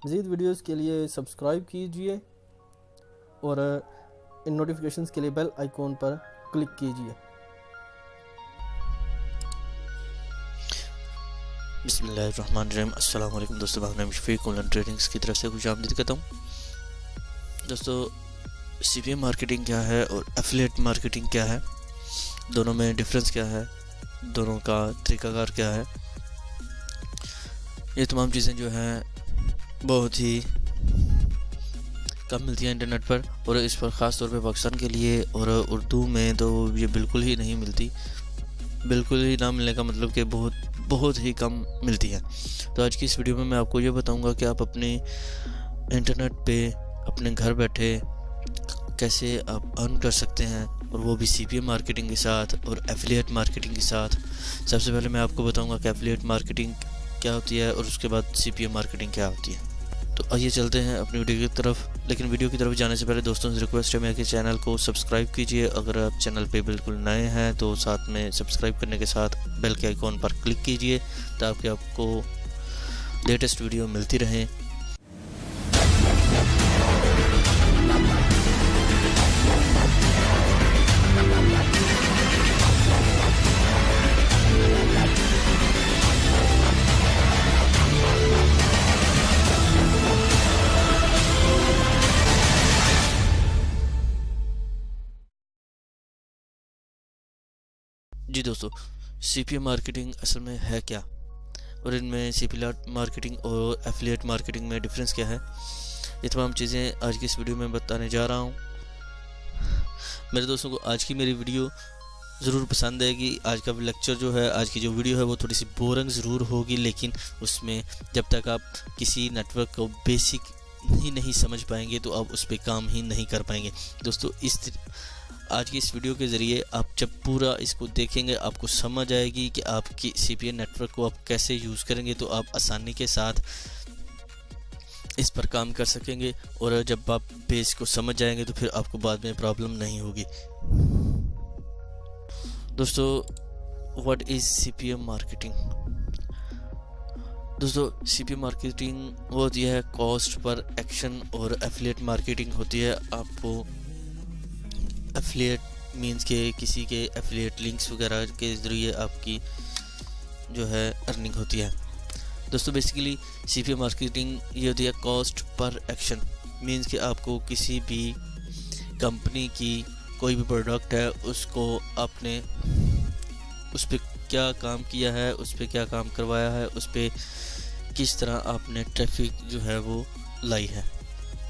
मज़ीद वीडियोस के लिए सब्सक्राइब कीजिए और इन नोटिफिकेशंस के लिए बेल आइकॉन पर क्लिक कीजिए। बिस्मिल्लाहिर्रहमानिर्रहीम। अस्सलाम वालेकुम दोस्तों, मैं मुशफ़ीक़ ऑनलाइन ट्रेडिंग्स की तरफ से खुशामदीद कहता हूँ। दोस्तों, सीपीएम मार्केटिंग क्या है और एफिलिएट मार्केटिंग क्या है, दोनों में डिफरेंस क्या है, दोनों का तरीक़ाकार क्या है, ये तमाम चीज़ें जो हैं बहुत ही कम मिलती हैं इंटरनेट पर, और इस पर ख़ास तौर पे पाकिस्तान के लिए और उर्दू में तो ये बिल्कुल ही नहीं मिलती। बिल्कुल ही ना मिलने का मतलब कि बहुत ही कम मिलती है। तो आज की इस वीडियो में मैं आपको ये बताऊंगा कि आप अपने इंटरनेट पे अपने घर बैठे कैसे आप अर्न कर सकते हैं, और वो भी सीपीएम मार्केटिंग के साथ और एफिलिएट मार्केटिंग के साथ। सबसे पहले मैं आपको बताऊंगा कि एफिलिएट मार्केटिंग क्या होती है और उसके बाद सीपीएम मार्केटिंग क्या होती है। तो आइए चलते हैं अपनी वीडियो की तरफ। लेकिन वीडियो की तरफ जाने से पहले दोस्तों से रिक्वेस्ट है मेरे चैनल को सब्सक्राइब कीजिए। अगर आप चैनल पे बिल्कुल नए हैं तो साथ में सब्सक्राइब करने के साथ बेल के आइकॉन पर क्लिक कीजिए ताकि आपको लेटेस्ट वीडियो मिलती रहे। जी दोस्तों, सीपीएम मार्केटिंग असल में है क्या, और इनमें सीपीएम मार्केटिंग और एफिलिएट मार्केटिंग में डिफरेंस क्या है, ये तमाम चीज़ें आज की इस वीडियो में बताने जा रहा हूँ। मेरे दोस्तों को आज की मेरी वीडियो ज़रूर पसंद आएगी। आज का लेक्चर जो है, आज की जो वीडियो है वो थोड़ी सी बोरिंग ज़रूर होगी, लेकिन उसमें जब तक आप किसी नेटवर्क को बेसिक ही नहीं समझ पाएंगे तो आप उस पर काम ही नहीं कर पाएंगे। दोस्तों, आज की इस वीडियो के ज़रिए आप जब पूरा इसको देखेंगे आपको समझ आएगी कि आपकी सीपीएम नेटवर्क को आप कैसे यूज़ करेंगे तो आप आसानी के साथ इस पर काम कर सकेंगे, और जब आप बेस को समझ जाएंगे तो फिर आपको बाद में प्रॉब्लम नहीं होगी। दोस्तों, व्हाट इज़ सीपीएम मार्केटिंग? दोस्तों, सीपीएम मार्केटिंग वो होती है कॉस्ट पर एक्शन, और एफिलिएट मार्केटिंग होती है आपको एफिलिएट मींस के किसी के एफिलिएट लिंक्स वगैरह के ज़रिए आपकी जो है अर्निंग होती है। दोस्तों, बेसिकली सीपीएम मार्केटिंग ये होती है कॉस्ट पर एक्शन। मींस कि आपको किसी भी कंपनी की कोई भी प्रोडक्ट है उसको आपने उस पर क्या काम किया है, उस पर क्या काम करवाया है, उस पर किस तरह आपने ट्रैफिक जो है वो लाई है।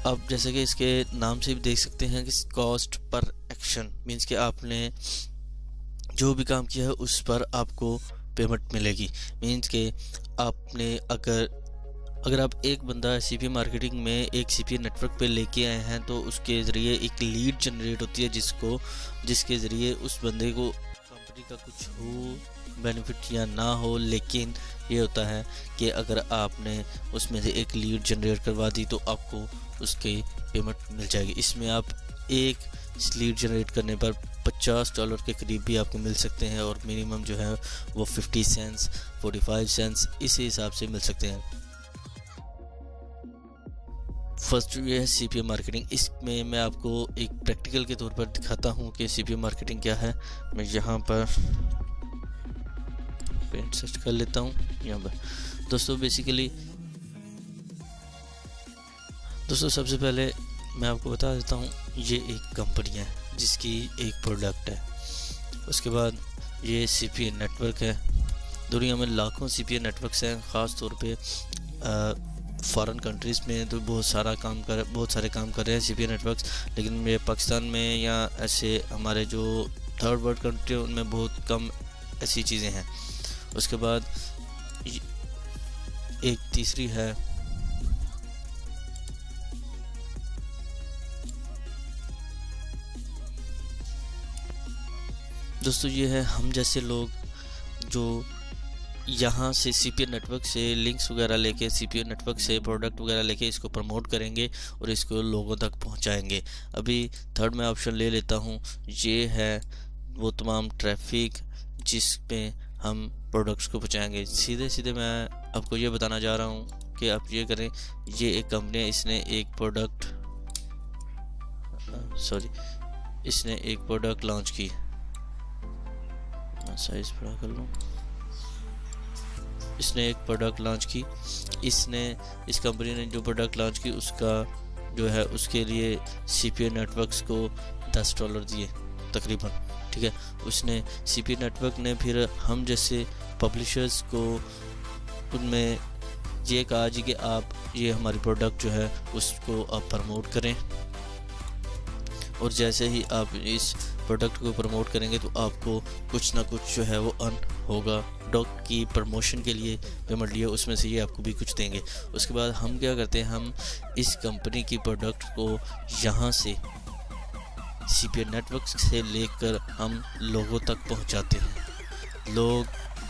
अब जैसे कि इसके नाम से भी देख सकते हैं कि कॉस्ट पर एक्शन मींस कि आपने जो भी काम किया है उस पर आपको पेमेंट मिलेगी। मींस कि आपने अगर आप एक बंदा सीपीएम मार्केटिंग में एक सीपीएम नेटवर्क पे लेके आए हैं तो उसके ज़रिए एक लीड जनरेट होती है जिसके ज़रिए उस बंदे को कंपनी का कुछ हो बेनिफिट या ना हो, लेकिन ये होता है कि अगर आपने उसमें से एक लीड जनरेट करवा दी तो आपको उसके पेमेंट मिल जाएगी। इसमें आप एक लीड जनरेट करने पर $50 के करीब भी आपको मिल सकते हैं, और मिनिमम जो है वो 50 सेंट्स 45 सेंट्स इसी हिसाब से मिल सकते हैं। फर्स्ट ये है सीपीएम मार्केटिंग। इसमें मैं आपको एक प्रैक्टिकल के तौर पर दिखाता हूँ कि सीपीएम मार्केटिंग क्या है। मैं यहाँ पर पेंट सर्च कर लेता हूँ यहाँ पर। दोस्तों सबसे पहले मैं आपको बता देता हूँ, ये एक कंपनी है जिसकी एक प्रोडक्ट है। उसके बाद ये सीपीएम नेटवर्क है। दुनिया में लाखों सीपीएम नेटवर्क्स हैं, ख़ास तौर पे फॉरेन कंट्रीज़ में तो बहुत सारे काम कर रहे हैं सीपीएम नेटवर्क्स, लेकिन ये पाकिस्तान में या ऐसे हमारे जो थर्ड वर्ल्ड कंट्री उनमें बहुत कम ऐसी चीज़ें हैं। उसके बाद एक तीसरी है दोस्तों, ये है हम जैसे लोग जो यहाँ से सीपीएम नेटवर्क से लिंक्स वगैरह लेके सीपीएम नेटवर्क से प्रोडक्ट वगैरह लेके इसको प्रमोट करेंगे और इसको लोगों तक पहुँचाएंगे। अभी थर्ड में ऑप्शन ले लेता हूँ, ये है वो तमाम ट्रैफिक जिस पे हम प्रोडक्ट्स को पहुँचाएंगे। सीधे सीधे मैं आपको ये बताना जा रहा हूँ कि आप ये करें, ये एक कंपनी है, इसने एक प्रोडक्ट लॉन्च की, साइज बड़ा कर लूँ, इसने एक प्रोडक्ट लॉन्च की, इस कंपनी ने जो प्रोडक्ट लॉन्च की उसका जो है उसके लिए सीपीए नेटवर्क्स को $10 दिए तकरीबन, ठीक है। उसने सीपीए नेटवर्क ने फिर हम जैसे पब्लिशर्स को उनमें ये कहा जी कि आप ये हमारी प्रोडक्ट जो है उसको आप प्रमोट करें, और जैसे ही आप इस प्रोडक्ट को प्रमोट करेंगे तो आपको कुछ ना कुछ जो है वो अर्न होगा। प्रोडक्ट की प्रमोशन के लिए पेमेंट लिए उसमें से ये आपको भी कुछ देंगे। उसके बाद हम क्या करते हैं, हम इस कंपनी की प्रोडक्ट को यहाँ से सीपीए नेटवर्क से लेकर हम लोगों तक पहुँचाते हैं। लोग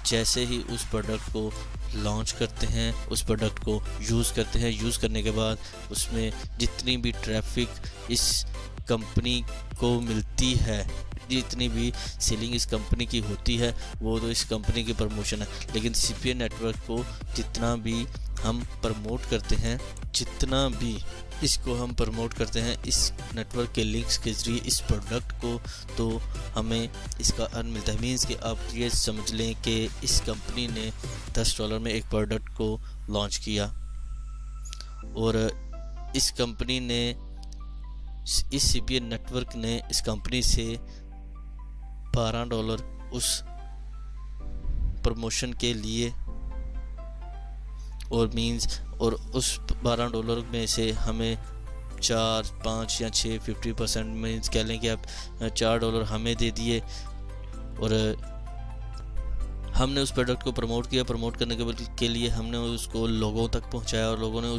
जैसे ही उस प्रोडक्ट को लॉन्च करते हैं, उस प्रोडक्ट को यूज़ करते हैं, यूज़ करने के बाद उसमें जितनी भी ट्रैफिक इस कंपनी को मिलती है, जितनी भी सेलिंग इस कंपनी की होती है वो तो इस कंपनी की प्रमोशन है। लेकिन सीपीए नेटवर्क को जितना भी हम प्रमोट करते हैं, जितना भी इसको हम प्रमोट करते हैं इस नेटवर्क के लिंक्स के ज़रिए इस प्रोडक्ट को, तो हमें इसका अर्न मिलता है। मीन्स कि आप ये समझ लें कि इस कंपनी ने $10 में एक प्रोडक्ट को लॉन्च किया और इस कंपनी ने, इस सीपीए नेटवर्क ने इस कंपनी से $12 उस प्रमोशन के लिए, और उस $12 में से हमें 4, 5 या 6 50% मीन्स कह लें कि आप $4 हमें दे दिए, और हमने उस प्रोडक्ट को प्रमोट किया। प्रमोट करने के लिए हमने उसको लोगों तक पहुंचाया और लोगों ने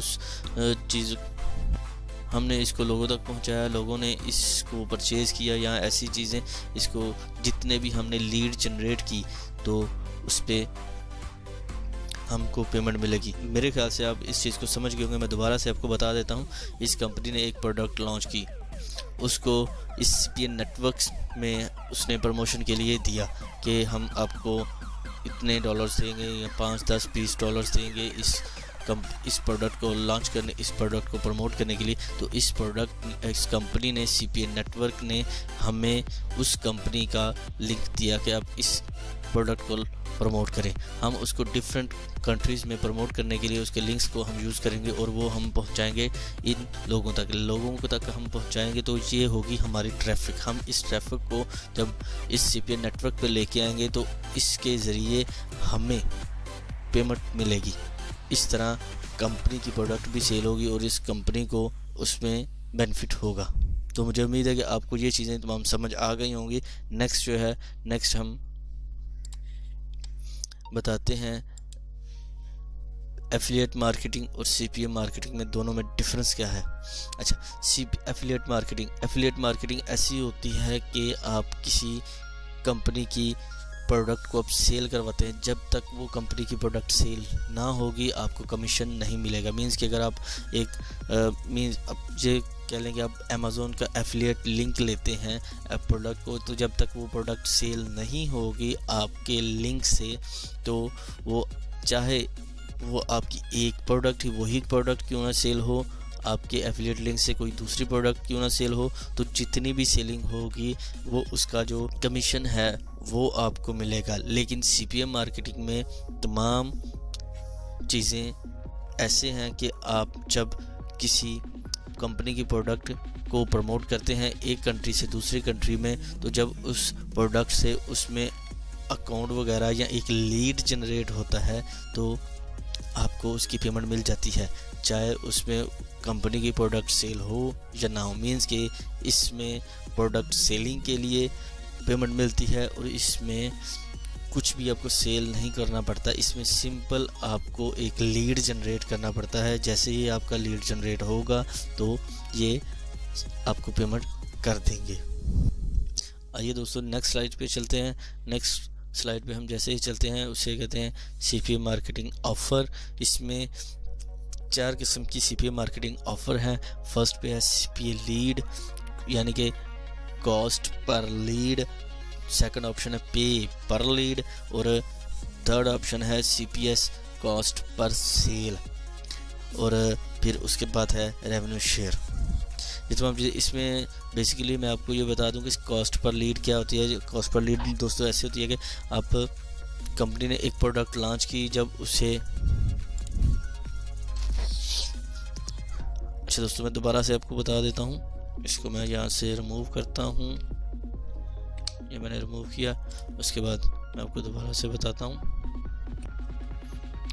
हमने इसको लोगों तक पहुंचाया, लोगों ने इसको परचेज़ किया या ऐसी चीज़ें, इसको जितने भी हमने लीड जनरेट की तो उस पर हमको पेमेंट मिलेगी। मेरे ख्याल से आप इस चीज़ को समझ गए होंगे। मैं दोबारा से आपको बता देता हूँ। इस कंपनी ने एक प्रोडक्ट लॉन्च की, उसको इस सीपीए नेटवर्क्स में उसने प्रमोशन के लिए दिया कि हम आपको इतने $, देंगे या 5, 10, $20 देंगे इस प्रोडक्ट को लॉन्च करने, इस प्रोडक्ट को प्रमोट करने के लिए। तो इस कंपनी ने, सीपीए नेटवर्क ने हमें उस कंपनी का लिंक दिया कि आप इस प्रोडक्ट को प्रमोट करें। हम उसको डिफरेंट कंट्रीज़ में प्रमोट करने के लिए उसके लिंक्स को हम यूज़ करेंगे और वो हम पहुंचाएंगे इन लोगों तक हम पहुंचाएंगे तो ये होगी हमारी ट्रैफिक। हम इस ट्रैफिक को जब इस सीपीए नेटवर्क पे लेके आएंगे तो इसके ज़रिए हमें पेमेंट मिलेगी। इस तरह कंपनी की प्रोडक्ट भी सेल होगी और इस कंपनी को उसमें बेनिफिट होगा। तो मुझे उम्मीद है कि आपको ये चीज़ें तमाम समझ आ गई होंगी। नेक्स्ट हम बताते हैं एफिलिएट मार्केटिंग और सीपीए मार्केटिंग में दोनों में डिफरेंस क्या है। अच्छा, एफिलिएट मार्केटिंग ऐसी होती है कि आप किसी कंपनी की प्रोडक्ट को आप सेल करवाते हैं, जब तक वो कंपनी की प्रोडक्ट सेल ना होगी आपको कमीशन नहीं मिलेगा। मींस कि अगर आप आप ये कह लें कि आप अमेज़ोन का एफिलिएट लिंक लेते हैं प्रोडक्ट को, तो जब तक वो प्रोडक्ट सेल नहीं होगी आपके लिंक से, तो वो चाहे वो आपकी एक प्रोडक्ट ही वही प्रोडक्ट क्यों ना सेल हो, आपके एफिलिएट लिंक से कोई दूसरी प्रोडक्ट क्यों ना सेल हो, तो जितनी भी सेलिंग होगी वो उसका जो कमीशन है वो आपको मिलेगा। लेकिन सीपीए मार्केटिंग में तमाम चीज़ें ऐसे हैं कि आप जब किसी कंपनी की प्रोडक्ट को प्रमोट करते हैं एक कंट्री से दूसरी कंट्री में, तो जब उस प्रोडक्ट से उसमें अकाउंट वगैरह या एक लीड जनरेट होता है तो आपको उसकी पेमेंट मिल जाती है, चाहे उसमें कंपनी की प्रोडक्ट सेल हो या ना हो। मीन्स कि इसमें प्रोडक्ट सेलिंग के लिए पेमेंट मिलती है और इसमें कुछ भी आपको सेल नहीं करना पड़ता। इसमें सिंपल आपको एक लीड जनरेट करना पड़ता है। जैसे ही आपका लीड जनरेट होगा तो ये आपको पेमेंट कर देंगे। आइए दोस्तों नेक्स्ट स्लाइड पे चलते हैं। नेक्स्ट स्लाइड पे हम जैसे ही चलते हैं उसे कहते हैं सीपीए मार्केटिंग ऑफ़र। इसमें 4 किस्म की सीपीए मार्केटिंग ऑफ़र हैं। फर्स्ट पे है सीपीए लीड यानी कि cost per lead, second option है पे पर लीड और थर्ड ऑप्शन है सीपीएस कॉस्ट पर सेल। और फिर उसके बाद है रेवेन्यू शेयर। ये तमाम चीज़ें इसमें बेसिकली मैं आपको ये बता दूं कि कॉस्ट पर लीड क्या होती है। कॉस्ट पर लीड दोस्तों ऐसी होती है कि आप कंपनी ने एक प्रोडक्ट लॉन्च की, जब उसे अच्छा दोस्तों मैं दोबारा से आपको बता देता हूँ, इसको मैं यहाँ से रिमूव करता हूँ, ये मैंने रिमूव किया। उसके बाद मैं आपको दोबारा से बताता हूँ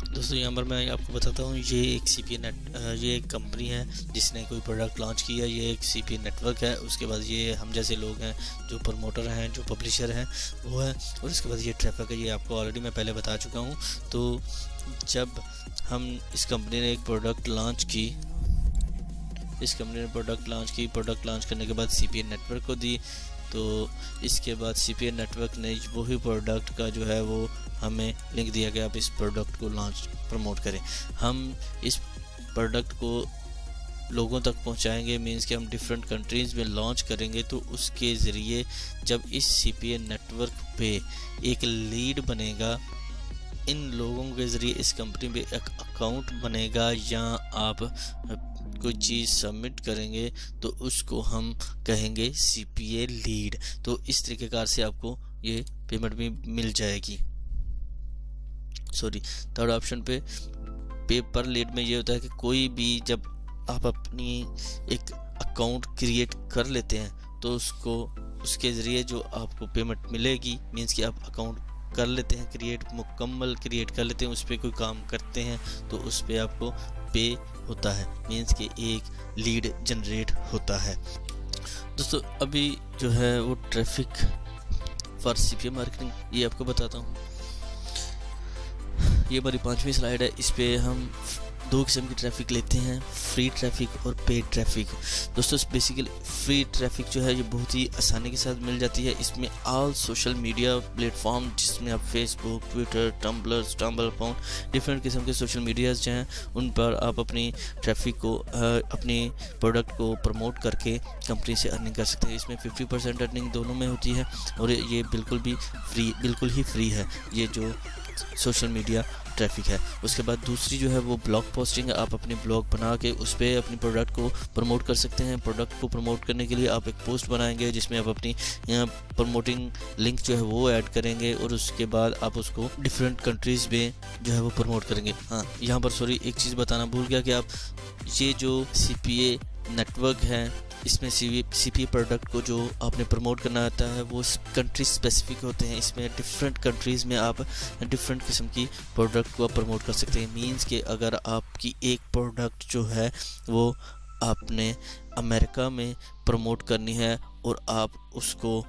दोस्तों। यहाँ पर मैं आपको बताता हूँ, ये एक ये एक कंपनी है जिसने कोई प्रोडक्ट लॉन्च किया। ये एक CPA नेटवर्क है। उसके बाद ये हम जैसे लोग हैं जो प्रमोटर हैं, जो पब्लिशर हैं वो है, और उसके बाद ये ट्रैफिक है। ये आपको ऑलरेडी मैं पहले बता चुका हूँ। तो जब हम इस कंपनी ने एक प्रोडक्ट लॉन्च की, प्रोडक्ट लॉन्च करने के बाद CPA नेटवर्क को दी, तो इसके बाद CPA नेटवर्क ने वही प्रोडक्ट का जो है वो हमें लिंक दिया कि आप इस प्रोडक्ट को प्रमोट करें। हम इस प्रोडक्ट को लोगों तक पहुंचाएंगे, मींस कि हम डिफरेंट कंट्रीज़ में लॉन्च करेंगे। तो उसके ज़रिए जब इस CPA नेटवर्क पे एक लीड बनेगा, इन लोगों के ज़रिए इस कंपनी में एक अकाउंट बनेगा, या आप कोई चीज़ सबमिट करेंगे तो उसको हम कहेंगे CPA लीड। तो इस तरीक़ेकार से आपको ये पेमेंट भी मिल जाएगी। थर्ड ऑप्शन पे पर लीड में ये होता है कि कोई भी जब आप अपनी एक अकाउंट क्रिएट कर लेते हैं तो उसके ज़रिए जो आपको पेमेंट मिलेगी, मीन्स कि आप अकाउंट कर लेते हैं मुकम्मल क्रिएट कर लेते हैं, उस पर कोई काम करते हैं तो उस पर आपको पे होता है, मीन्स कि एक लीड जनरेट होता है। दोस्तों अभी जो है वो ट्रैफिक फॉर CPA मार्केटिंग ये आपको बताता हूँ। ये हमारी 5वीं स्लाइड है। इस पे हम 2 किस्म की ट्रैफिक लेते हैं, फ्री ट्रैफिक और पेड ट्रैफिक। दोस्तों बेसिकली फ्री ट्रैफिक जो है ये बहुत ही आसानी के साथ मिल जाती है। इसमें ऑल सोशल मीडिया प्लेटफॉर्म, जिसमें आप Facebook, Twitter, Tumblr, account, different किस्म के सोशल मीडियाज़ जो हैं उन पर आप अपनी ट्रैफिक को अपनी प्रोडक्ट को प्रमोट करके कंपनी से अर्निंग कर सकते हैं। इसमें 50% अर्निंग दोनों में होती है, और ये बिल्कुल ही फ्री है ये जो सोशल मीडिया ट्रैफिक है। उसके बाद दूसरी जो है वो ब्लॉग पोस्टिंग है। आप अपनी ब्लॉग बना के उस पर अपनी प्रोडक्ट को प्रमोट कर सकते हैं। प्रोडक्ट को प्रमोट करने के लिए आप एक पोस्ट बनाएंगे जिसमें आप अपनी प्रमोटिंग लिंक जो है वो ऐड करेंगे, और उसके बाद आप उसको डिफरेंट कंट्रीज़ में जो है वो प्रमोट करेंगे। हाँ, यहाँ पर एक चीज़ बताना भूल गया कि आप ये जो CPA नेटवर्क है, इसमें CPA प्रोडक्ट को जो आपने प्रमोट करना आता है वो कंट्री स्पेसिफिक होते हैं। इसमें डिफरेंट कंट्रीज़ में आप डिफरेंट किस्म की प्रोडक्ट को आप प्रमोट कर सकते हैं। मींस कि अगर आपकी एक प्रोडक्ट जो है वो आपने अमेरिका में प्रमोट करनी है और आप उसको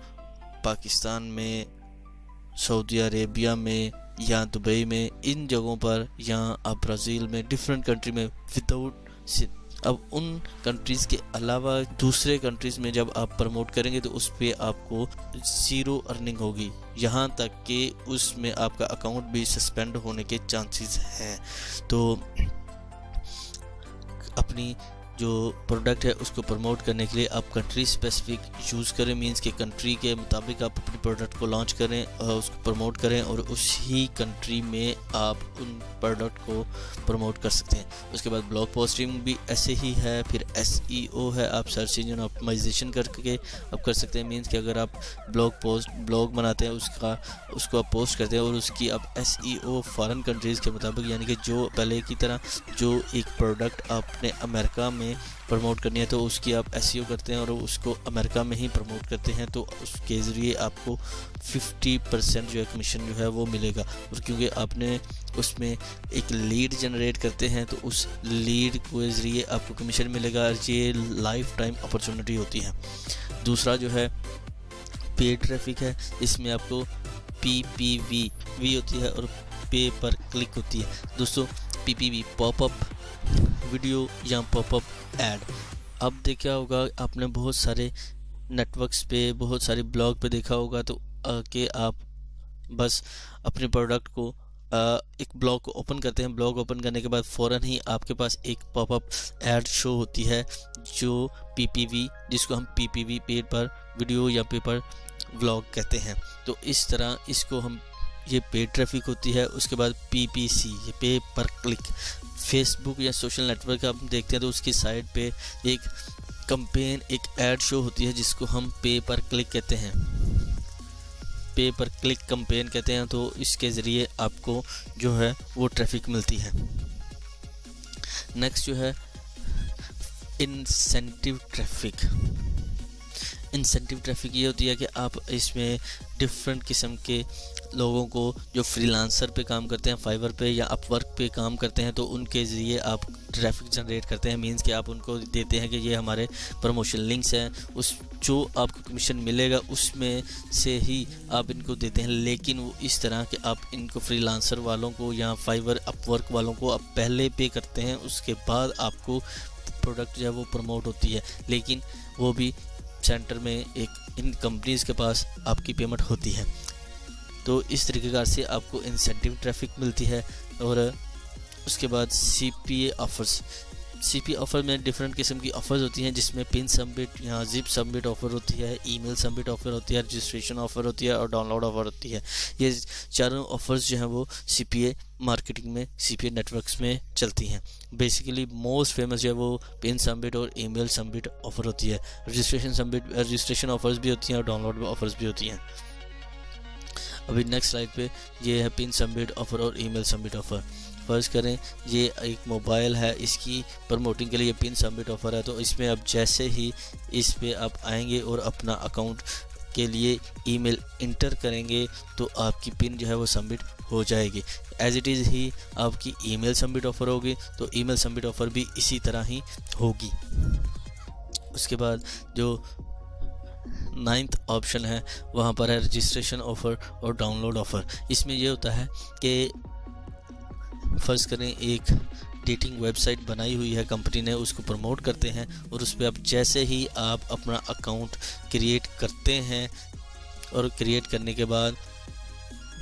पाकिस्तान में, सऊदी अरेबिया में या दुबई में, इन जगहों पर, या आप ब्राज़ील में, डिफरेंट कंट्री में अब उन कंट्रीज़ के अलावा दूसरे कंट्रीज़ में जब आप प्रमोट करेंगे तो उस पर आपको 0 अर्निंग होगी, यहाँ तक कि उसमें आपका अकाउंट भी सस्पेंड होने के चांसेस हैं। तो अपनी जो प्रोडक्ट है उसको प्रमोट करने के लिए आप कंट्री स्पेसिफिक यूज़ करें, मींस के कंट्री के मुताबिक आप अपनी प्रोडक्ट को लॉन्च करें, उसको प्रमोट करें, और उसी कंट्री में आप उन प्रोडक्ट को प्रमोट कर सकते हैं। उसके बाद ब्लॉग पोस्टिंग भी ऐसे ही है। फिर SEO है, आप सर्च इंजन ऑप्टिमाइजेशन करके आप कर सकते हैं। मींस कि अगर आप ब्लॉग बनाते हैं उसको आप पोस्ट करते हैं और उसकी आप SEO फॉरेन कंट्रीज़ के मुताबिक, यानी कि जो पहले की तरह जो एक प्रोडक्ट आपने अमेरिका में प्रमोट करनी है तो उसकी आप SEO करते हैं और उसको अमेरिका में ही प्रमोट करते हैं, तो उसके ज़रिए आपको 50% जो है कमीशन जो है वो मिलेगा। और क्योंकि आपने उसमें एक लीड जनरेट करते हैं तो उस लीड के ज़रिए आपको कमीशन मिलेगा। ये लाइफ टाइम अपॉर्चुनिटी होती है। दूसरा जो है पेड ट्रैफिक है। इसमें आपको PPV होती है और पे पर क्लिक होती है। दोस्तों PPV पॉपअप वीडियो या पॉपअप ऐड, अब देखा होगा आपने बहुत सारे नेटवर्क्स पे, बहुत सारे ब्लॉग पे देखा होगा तो कि आप बस अपने प्रोडक्ट को एक ब्लॉग को ओपन करते हैं। ब्लॉग ओपन करने के बाद फ़ौरन ही आपके पास एक पॉपअप ऐड शो होती है जो PPV, जिसको हम PPV पेड पर वीडियो या पे पर व्लॉग कहते हैं। तो इस तरह इसको हम, ये पेड ट्रैफिक होती है। उसके बाद PPC, ये पे पर क्लिक। फेसबुक या सोशल नेटवर्क आप देखते हैं तो उसकी साइड पे एक कैंपेन, एक ऐड शो होती है जिसको हम पे पर क्लिक कहते हैं, पे पर क्लिक कैंपेन कहते हैं। तो इसके ज़रिए आपको जो है वो ट्रैफिक मिलती है। नेक्स्ट जो है इंसेंटिव ट्रैफिक। इंसेंटिव ट्रैफिक ये होती है कि आप इसमें डिफरेंट किस्म के लोगों को जो फ्रीलांसर पे काम करते हैं, फाइवर पे या अपवर्क पे काम करते हैं, तो उनके ज़रिए आप ट्रैफिक जनरेट करते हैं। मींस कि आप उनको देते हैं कि ये हमारे प्रमोशन लिंक्स हैं, उस जो आपको कमीशन मिलेगा उसमें से ही आप इनको देते हैं। लेकिन वो इस तरह कि आप इनको फ्रीलांसर वालों को या फाइवर अपवर्क वालों को आप पहले पे करते हैं, उसके बाद आपको प्रोडक्ट जो है वो प्रमोट होती है। लेकिन वो भी सेंटर में एक इन कंपनीज़ के पास आपकी पेमेंट होती है। तो इस तरीके से आपको इंसेंटिव ट्रैफिक मिलती है। और उसके बाद CPA ऑफ़र्स। CPA ऑफ़र में डिफरेंट किस्म की ऑफ़र्स होती हैं, जिसमें पिन सबमिट या जिप सबमिट ऑफ़र होती है, ईमेल सबमिट ऑफ़र होती है, रजिस्ट्रेशन ऑफ़र होती है और डाउनलोड ऑफ़र होती है। ये चारों ऑफ़र्स जो हैं वो CPA मार्केटिंग में, CPA नेटवर्क्स में चलती हैं। बेसिकली मोस्ट फेमस जो है वो पिन सबमिट और ईमेल सबमिट ऑफ़र होती है। रजिस्ट्रेशन ऑफ़र्स भी होती हैं और डाउनलोड ऑफ़र्स भी होती हैं। अभी नेक्स्ट स्लाइड पे ये है पिन सबमिट ऑफ़र और ईमेल सबमिट ऑफ़र। फ़र्ज़ करें ये एक मोबाइल है, इसकी प्रमोटिंग के लिए पिन सबमिट ऑफ़र है। तो इसमें अब जैसे ही इस पे आप आएंगे और अपना अकाउंट के लिए ईमेल इंटर करेंगे तो आपकी पिन जो है वो सबमिट हो जाएगी। एज़ इट इज़ ही आपकी ईमेल सबमिट ऑफ़र होगी, तो ईमेल सबमिट ऑफ़र भी इसी तरह ही होगी। उसके बाद जो 9th ऑप्शन है वहाँ पर है रजिस्ट्रेशन ऑफ़र और डाउनलोड ऑफ़र। इसमें ये होता है कि फ़र्ज़ करें एक डेटिंग वेबसाइट बनाई हुई है कंपनी ने, उसको प्रमोट करते हैं और उस पर आप जैसे ही आप अपना अकाउंट क्रिएट करते हैं और क्रिएट करने के बाद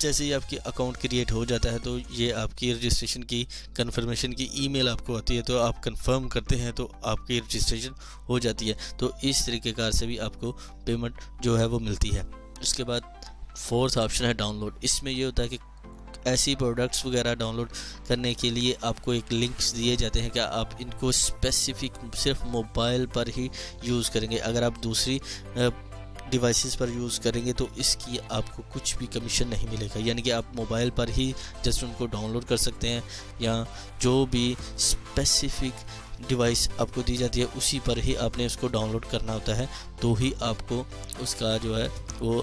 जैसे ही आपकी अकाउंट क्रिएट हो जाता है तो ये आपकी रजिस्ट्रेशन की कंफर्मेशन की ईमेल आपको आती है। तो आप कंफर्म करते हैं तो आपकी रजिस्ट्रेशन हो जाती है। तो इस तरीके से भी आपको पेमेंट जो है वो मिलती है। उसके बाद 4th ऑप्शन है डाउनलोड। इसमें ये होता है कि ऐसी प्रोडक्ट्स वगैरह डाउनलोड करने के लिए आपको एक लिंक्स दिए जाते हैं कि आप इनको स्पेसिफिक सिर्फ मोबाइल पर ही यूज़ करेंगे। अगर आप दूसरी डिवाइसेस पर यूज़ करेंगे तो इसकी आपको कुछ भी कमीशन नहीं मिलेगा। यानी कि आप मोबाइल पर ही जस्ट उनको डाउनलोड कर सकते हैं, या जो भी स्पेसिफिक डिवाइस आपको दी जाती है उसी पर ही आपने उसको डाउनलोड करना होता है, तो ही आपको उसका जो है वो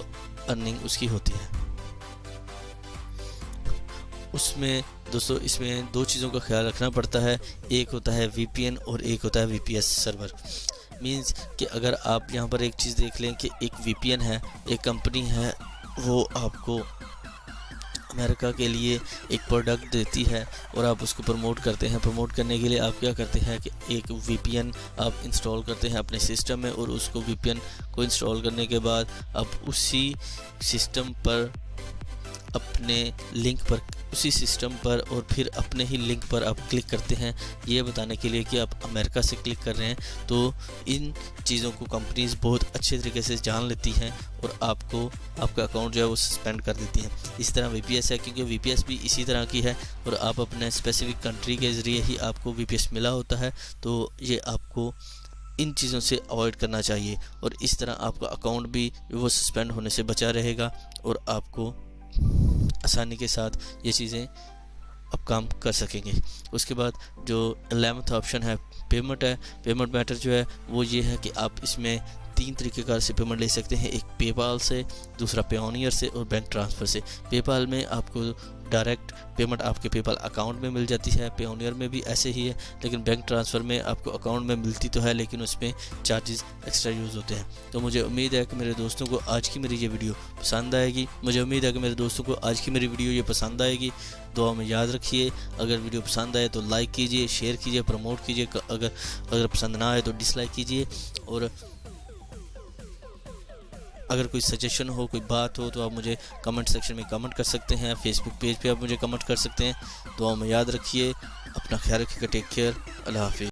अर्निंग उसकी होती है। उसमें दोस्तों इसमें 2 चीज़ों का ख्याल रखना पड़ता है। एक होता है VPN और एक होता है VPS सर्वर। मींस कि अगर आप यहाँ पर एक चीज़ देख लें कि एक VPN है, एक कंपनी है, वो आपको अमेरिका के लिए एक प्रोडक्ट देती है और आप उसको प्रमोट करते हैं। प्रमोट करने के लिए आप क्या करते हैं कि एक VPN आप इंस्टॉल करते हैं अपने सिस्टम में, और उसको VPN को इंस्टॉल करने के बाद आप उसी सिस्टम पर अपने लिंक पर, उसी सिस्टम पर और फिर अपने ही लिंक पर आप क्लिक करते हैं, ये बताने के लिए कि आप अमेरिका से क्लिक कर रहे हैं। तो इन चीज़ों को कंपनीज बहुत अच्छे तरीके से जान लेती हैं और आपको आपका अकाउंट जो है वो सस्पेंड कर देती हैं। इस तरह VPS है, क्योंकि VPS भी इसी तरह की है और आप अपने स्पेसिफिक कंट्री के ज़रिए ही आपको VPS मिला होता है। तो ये आपको इन चीज़ों से अवॉइड करना चाहिए और इस तरह आपका अकाउंट भी वो सस्पेंड होने से बचा रहेगा और आपको आसानी के साथ ये चीज़ें अब काम कर सकेंगे। उसके बाद जो 11th ऑप्शन है पेमेंट है। पेमेंट मैथड जो है वो ये है कि आप इसमें 3 तरीके से पेमेंट ले सकते हैं। एक पेपाल से, दूसरा पेओनियर से और बैंक ट्रांसफ़र से। पेपाल में आपको डायरेक्ट पेमेंट आपके पेपाल अकाउंट में मिल जाती है, पेओनियर में भी ऐसे ही है, लेकिन बैंक ट्रांसफ़र में आपको अकाउंट में मिलती तो है लेकिन उसमें चार्जेस एक्स्ट्रा यूज़ होते हैं। तो मुझे उम्मीद है कि मेरे दोस्तों को आज की मेरी ये वीडियो पसंद आएगी। पसंद आएगी। दुआ में याद रखिए। अगर वीडियो पसंद आए तो लाइक कीजिए, शेयर कीजिए, प्रमोट कीजिए। अगर पसंद ना आए तो डिसलाइक कीजिए। और अगर कोई सजेशन हो, कोई बात हो तो आप मुझे कमेंट सेक्शन में कमेंट कर सकते हैं। फेसबुक पेज पे आप मुझे कमेंट कर सकते हैं। दुआ में याद रखिए। अपना ख्याल रखिएगा। Take care. अल्लाह हाफिज़।